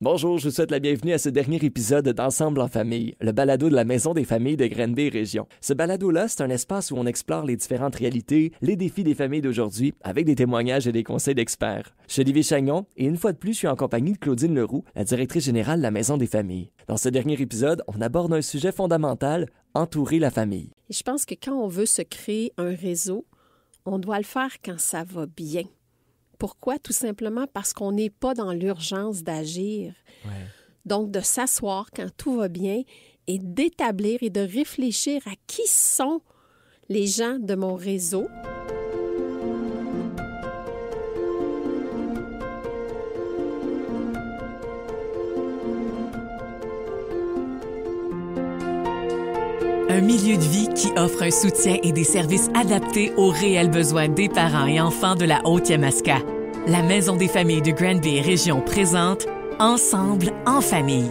Bonjour, je vous souhaite la bienvenue à ce dernier épisode d'Ensemble en famille, le balado de la Maison des familles de Granby Région. Ce balado-là, c'est un espace où on explore les différentes réalités, les défis des familles d'aujourd'hui, avec des témoignages et des conseils d'experts. Je suis Olivier Chagnon, et une fois de plus, je suis en compagnie de Claudine Leroux, la directrice générale de la Maison des familles. Dans ce dernier épisode, on aborde un sujet fondamental, entourer la famille. Et je pense que quand on veut se créer un réseau, on doit le faire quand ça va bien. Pourquoi? Tout simplement parce qu'on n'est pas dans l'urgence d'agir. Ouais. Donc, de s'asseoir quand tout va bien et d'établir et de réfléchir à qui sont les gens de mon réseau. Un milieu de vie qui offre un soutien et des services adaptés aux réels besoins des parents et enfants de la Haute-Yamaska. La Maison des familles de Granby Région présente Ensemble en famille.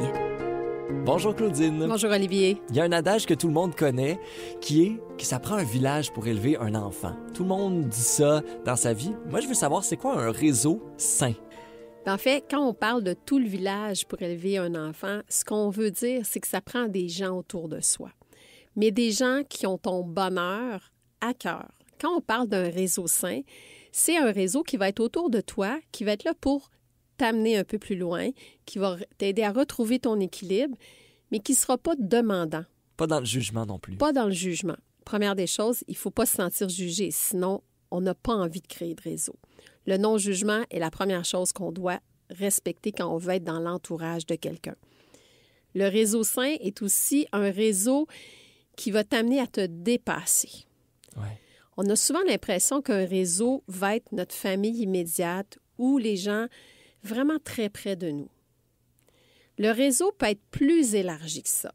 Bonjour Claudine. Bonjour Olivier. Il y a un adage que tout le monde connaît qui est que ça prend un village pour élever un enfant. Tout le monde dit ça dans sa vie. Moi, je veux savoir, c'est quoi un réseau sain? En fait, quand on parle de tout le village pour élever un enfant, ce qu'on veut dire, c'est que ça prend des gens autour de soi. Mais des gens qui ont ton bonheur à cœur. Quand on parle d'un réseau sain, c'est un réseau qui va être autour de toi, qui va être là pour t'amener un peu plus loin, qui va t'aider à retrouver ton équilibre, mais qui ne sera pas demandant. Pas dans le jugement non plus. Pas dans le jugement. Première des choses, il ne faut pas se sentir jugé, sinon on n'a pas envie de créer de réseau. Le non-jugement est la première chose qu'on doit respecter quand on veut être dans l'entourage de quelqu'un. Le réseau sain est aussi un réseau qui va t'amener à te dépasser. Ouais. On a souvent l'impression qu'un réseau va être notre famille immédiate ou les gens vraiment très près de nous. Le réseau peut être plus élargi que ça.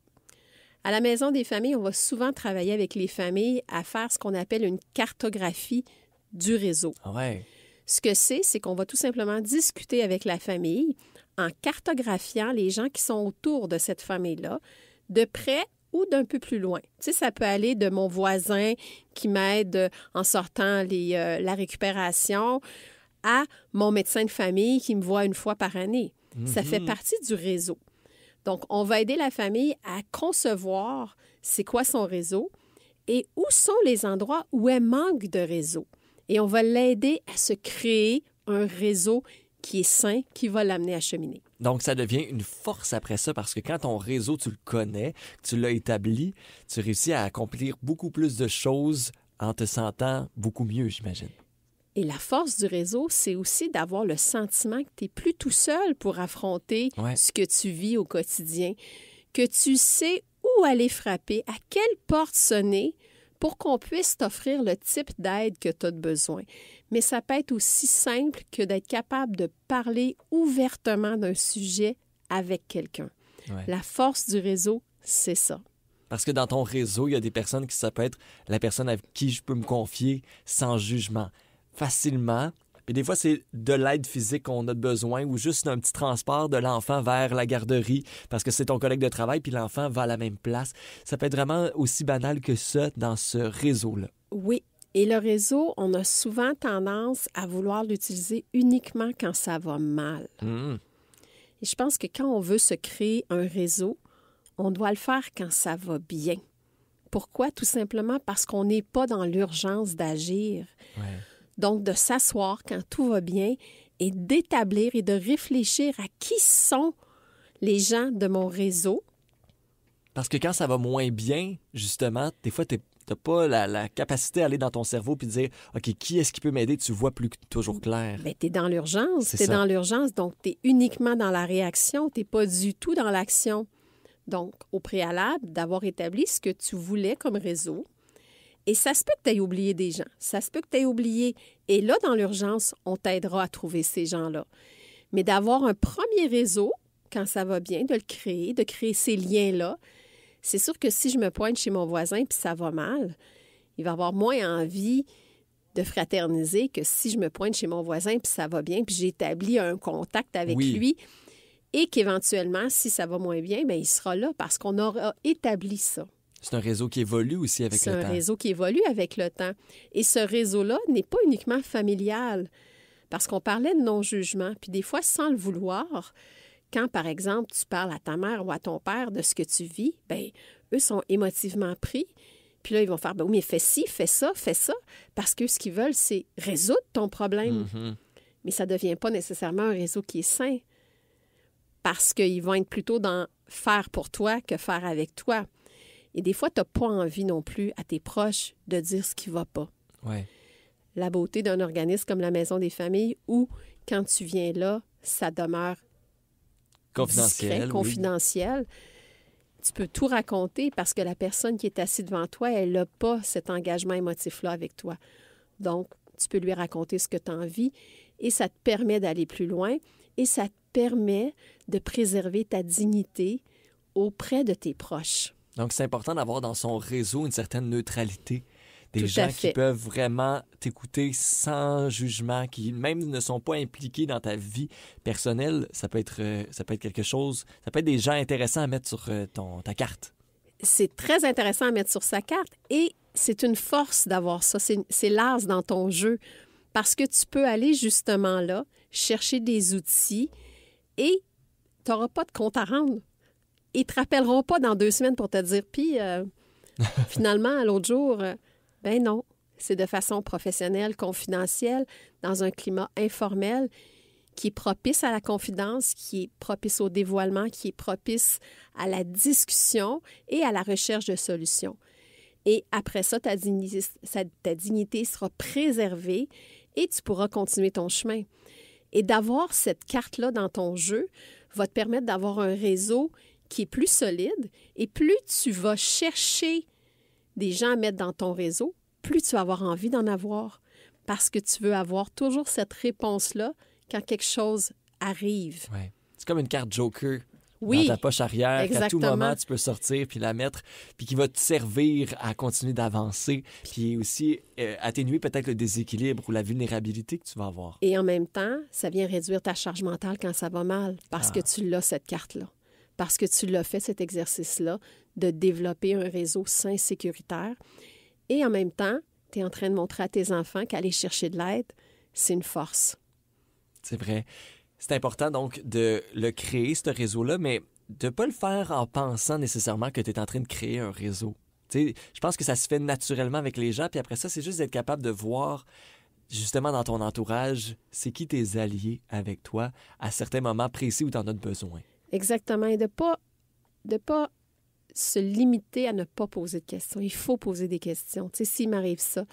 À la Maison des familles, on va souvent travailler avec les familles à faire ce qu'on appelle une cartographie du réseau. Ah ouais. Ce que c'est qu'on va tout simplement discuter avec la famille en cartographiant les gens qui sont autour de cette famille-là, de près ou d'un peu plus loin. Tu sais, ça peut aller de mon voisin qui m'aide en sortant la récupération à mon médecin de famille qui me voit une fois par année. Ça fait partie du réseau. Donc, on va aider la famille à concevoir c'est quoi son réseau et où sont les endroits où elle manque de réseau. Et on va l'aider à se créer un réseau qui est sain, qui va l'amener à cheminer. Donc, ça devient une force après ça parce que quand ton réseau, tu le connais, tu l'as établi, tu réussis à accomplir beaucoup plus de choses en te sentant beaucoup mieux, j'imagine. Et la force du réseau, c'est aussi d'avoir le sentiment que tu n'es plus tout seul pour affronter ce que tu vis au quotidien, que tu sais où aller frapper, à quelle porte sonner pour qu'on puisse t'offrir le type d'aide que tu as besoin. Mais ça peut être aussi simple que d'être capable de parler ouvertement d'un sujet avec quelqu'un. Ouais. La force du réseau, c'est ça. Parce que dans ton réseau, il y a des personnes qui ça peut être la personne avec qui je peux me confier sans jugement, facilement. Puis des fois, c'est de l'aide physique qu'on a besoin ou juste d'un petit transport de l'enfant vers la garderie parce que c'est ton collègue de travail puis l'enfant va à la même place. Ça peut être vraiment aussi banal que ça dans ce réseau-là. Oui. Et le réseau, on a souvent tendance à vouloir l'utiliser uniquement quand ça va mal. Et je pense que quand on veut se créer un réseau, on doit le faire quand ça va bien. Pourquoi? Tout simplement parce qu'on n'est pas dans l'urgence d'agir. Ouais. Donc, de s'asseoir quand tout va bien et d'établir et de réfléchir à qui sont les gens de mon réseau. Parce que quand ça va moins bien, justement, des fois, t'as pas la capacité d'aller dans ton cerveau puis de dire « OK, qui est-ce qui peut m'aider? » Tu vois plus toujours clair. Bien, tu es dans l'urgence. C'est Tu es ça. dans l'urgence, donc tu es uniquement dans la réaction. Tu n'es pas du tout dans l'action. Donc, au préalable, d'avoir établi ce que tu voulais comme réseau. Et ça se peut que tu aies oublié des gens. Ça se peut que tu aies oublié. Et là, dans l'urgence, on t'aidera à trouver ces gens-là. Mais d'avoir un premier réseau, quand ça va bien, de créer ces liens-là, c'est sûr que si je me pointe chez mon voisin puis ça va mal, il va avoir moins envie de fraterniser que si je me pointe chez mon voisin puis ça va bien puis j'établis un contact avec lui et qu'éventuellement, si ça va moins bien, bien, il sera là parce qu'on aura établi ça. C'est un réseau qui évolue aussi avec le temps. C'est un réseau qui évolue avec le temps. Et ce réseau-là n'est pas uniquement familial parce qu'on parlait de non-jugement. Puis des fois, sans le vouloir, quand, par exemple, tu parles à ta mère ou à ton père de ce que tu vis, bien, eux sont émotivement pris. Puis là, ils vont faire, ben oui, mais fais ci, fais ça, parce que ce qu'ils veulent, c'est résoudre ton problème. Mhm. Mais ça ne devient pas nécessairement un réseau qui est sain, parce qu'ils vont être plutôt dans faire pour toi que faire avec toi. Et des fois, tu n'as pas envie non plus à tes proches de dire ce qui ne va pas. Ouais. La beauté d'un organisme comme la Maison des familles, où, quand tu viens là, ça demeure Confidentiel. discret, confidentiel. Tu peux tout raconter parce que la personne qui est assise devant toi, elle n'a pas cet engagement émotif-là avec toi. Donc, tu peux lui raconter ce que tu as envie et ça te permet d'aller plus loin et ça te permet de préserver ta dignité auprès de tes proches. Donc, c'est important d'avoir dans son réseau une certaine neutralité. Des Tout gens à qui fait. peuvent vraiment t'écouter sans jugement, qui même ne sont pas impliqués dans ta vie personnelle. Ça peut être quelque chose, ça peut être des gens intéressants à mettre sur ta carte. C'est très intéressant à mettre sur sa carte et c'est une force d'avoir ça. C'est l'as dans ton jeu parce que tu peux aller justement là, chercher des outils et tu n'auras pas de compte à rendre. Ils ne te rappelleront pas dans 2 semaines pour te dire, puis finalement, l'autre jour, ben non, c'est de façon professionnelle, confidentielle, dans un climat informel qui est propice à la confidence, qui est propice au dévoilement, qui est propice à la discussion et à la recherche de solutions. Et après ça, ta dignité sera préservée et tu pourras continuer ton chemin. Et d'avoir cette carte-là dans ton jeu va te permettre d'avoir un réseau qui est plus solide et plus tu vas chercher des gens à mettre dans ton réseau, plus tu vas avoir envie d'en avoir parce que tu veux avoir toujours cette réponse-là quand quelque chose arrive. Ouais. C'est comme une carte Joker Oui, dans ta poche arrière qu'à tout exactement. moment tu peux sortir puis la mettre, puis qui va te servir à continuer d'avancer, puis aussi atténuer peut-être le déséquilibre ou la vulnérabilité que tu vas avoir. Et en même temps, ça vient réduire ta charge mentale quand ça va mal parce que tu l'as, cette carte-là. Parce que tu l'as fait, cet exercice-là, de développer un réseau sain, sécuritaire. Et en même temps, tu es en train de montrer à tes enfants qu'aller chercher de l'aide, c'est une force. C'est vrai. C'est important donc de le créer, ce réseau-là, mais de ne pas le faire en pensant nécessairement que tu es en train de créer un réseau. Tu sais, je pense que ça se fait naturellement avec les gens, puis après ça, c'est juste d'être capable de voir justement dans ton entourage, c'est qui tes alliés avec toi à certains moments précis où tu en as besoin. Exactement. Et de pas se limiter à ne pas poser de questions. Il faut poser des questions. Tu sais, s'il m'arrive ça,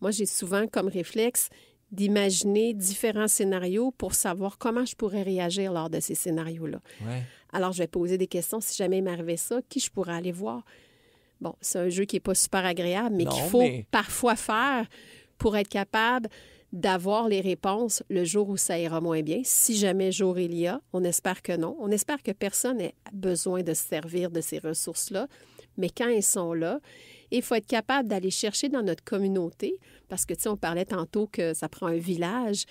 moi, j'ai souvent comme réflexe d'imaginer différents scénarios pour savoir comment je pourrais réagir lors de ces scénarios-là. Ouais. Alors, je vais poser des questions. Si jamais il m'arrivait ça, qui je pourrais aller voir? Bon, c'est un jeu qui n'est pas super agréable, mais Non, qu'il faut mais- parfois faire pour être capable d'avoir les réponses le jour où ça ira moins bien. Si jamais jour il y a, on espère que non. On espère que personne n'ait besoin de se servir de ces ressources-là. Mais quand elles sont là, il faut être capable d'aller chercher dans notre communauté, parce que, tu sais, on parlait tantôt que ça prend un village.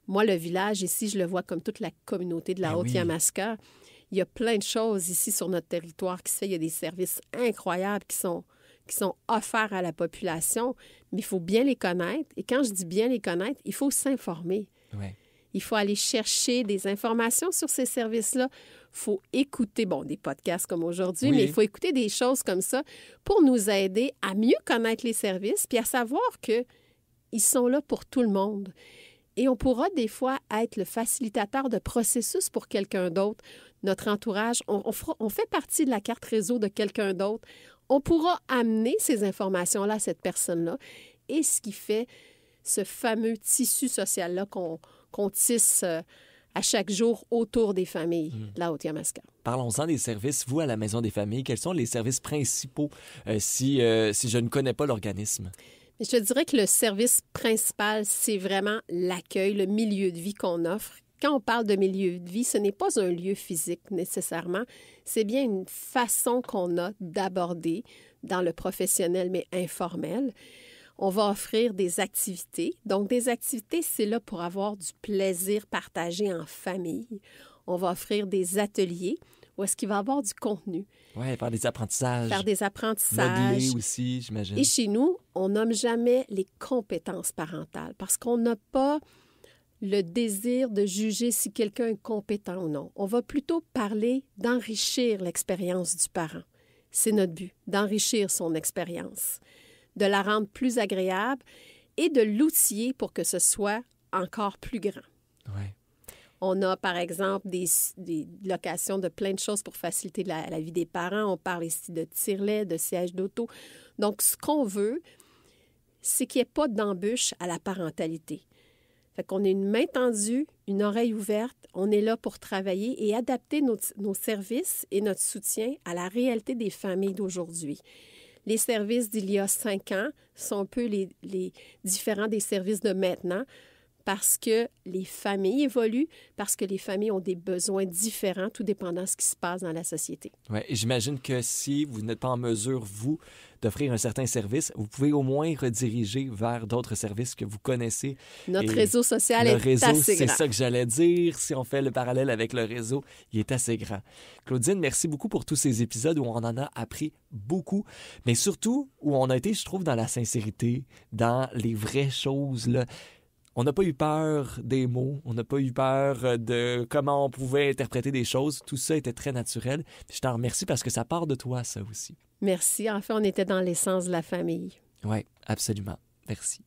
Moi, le village, ici, je le vois comme toute la communauté de la Ben oui. Haute-Yamaska. Il y a plein de choses ici sur notre territoire qui se fait. Il y a des services incroyables qui sont offerts à la population, mais il faut bien les connaître. Et quand je dis bien les connaître, il faut s'informer. Ouais. Il faut aller chercher des informations sur ces services-là. Il faut écouter, des podcasts comme aujourd'hui, Oui. mais il faut écouter des choses comme ça pour nous aider à mieux connaître les services puis à savoir qu'ils sont là pour tout le monde. Et on pourra des fois être le facilitateur de processus pour quelqu'un d'autre. Notre entourage, on fait partie de la carte réseau de quelqu'un d'autre. On pourra amener ces informations-là à cette personne-là. Et ce qui fait ce fameux tissu social-là qu'on tisse à chaque jour autour des familles de la Haute-Yamaska. Parlons-en des services. Vous, à la Maison des familles, quels sont les services principaux si je ne connais pas l'organisme? Mais je te dirais que le service principal, c'est vraiment l'accueil, le milieu de vie qu'on offre. Quand on parle de milieu de vie, ce n'est pas un lieu physique nécessairement, c'est bien une façon qu'on a d'aborder dans le professionnel, mais informel. On va offrir des activités. Donc, des activités, c'est là pour avoir du plaisir partagé en famille. On va offrir des ateliers où est-ce qu'il va y avoir du contenu. Oui, faire des apprentissages. Faire des apprentissages. Modeler aussi, j'imagine. Et chez nous, on nomme jamais les compétences parentales parce qu'on n'a pas le désir de juger si quelqu'un est compétent ou non. On va plutôt parler d'enrichir l'expérience du parent. C'est notre but, d'enrichir son expérience, de la rendre plus agréable et de l'outiller pour que ce soit encore plus grand. Ouais. On a, par exemple, des locations de plein de choses pour faciliter la vie des parents. On parle ici de tire-lait, de sièges d'auto. Donc, ce qu'on veut, c'est qu'il n'y ait pas d'embûche à la parentalité. Fait qu'on ait une main tendue, une oreille ouverte. On est là pour travailler et adapter nos services et notre soutien à la réalité des familles d'aujourd'hui. Les services d'il y a 5 ans sont un peu les différents des services de maintenant, parce que les familles évoluent, parce que les familles ont des besoins différents, tout dépendant de ce qui se passe dans la société. Oui, et j'imagine que si vous n'êtes pas en mesure, vous, d'offrir un certain service, vous pouvez au moins rediriger vers d'autres services que vous connaissez. Notre réseau social est assez grand. C'est ça que j'allais dire. Si on fait le parallèle avec le réseau, il est assez grand. Claudine, merci beaucoup pour tous ces épisodes où on en a appris beaucoup, mais surtout où on a été, je trouve, dans la sincérité, dans les vraies choses, là. On n'a pas eu peur des mots, on n'a pas eu peur de comment on pouvait interpréter des choses. Tout ça était très naturel. Je t'en remercie parce que ça part de toi, ça aussi. Merci. En fait, on était dans l'essence de la famille. Oui, absolument. Merci.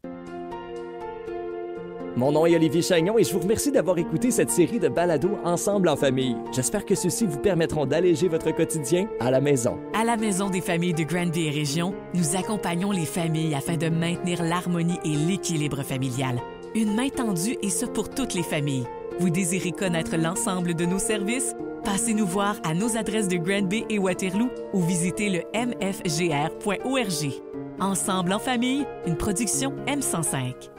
Mon nom est Olivier Chagnon et je vous remercie d'avoir écouté cette série de balados Ensemble en famille. J'espère que ceux-ci vous permettront d'alléger votre quotidien à la maison. À la Maison des familles de Granby et Région, nous accompagnons les familles afin de maintenir l'harmonie et l'équilibre familial. Une main tendue et ce pour toutes les familles. Vous désirez connaître l'ensemble de nos services? Passez nous voir à nos adresses de Granby et Waterloo ou visitez le mfgr.org. Ensemble en famille, une production M105.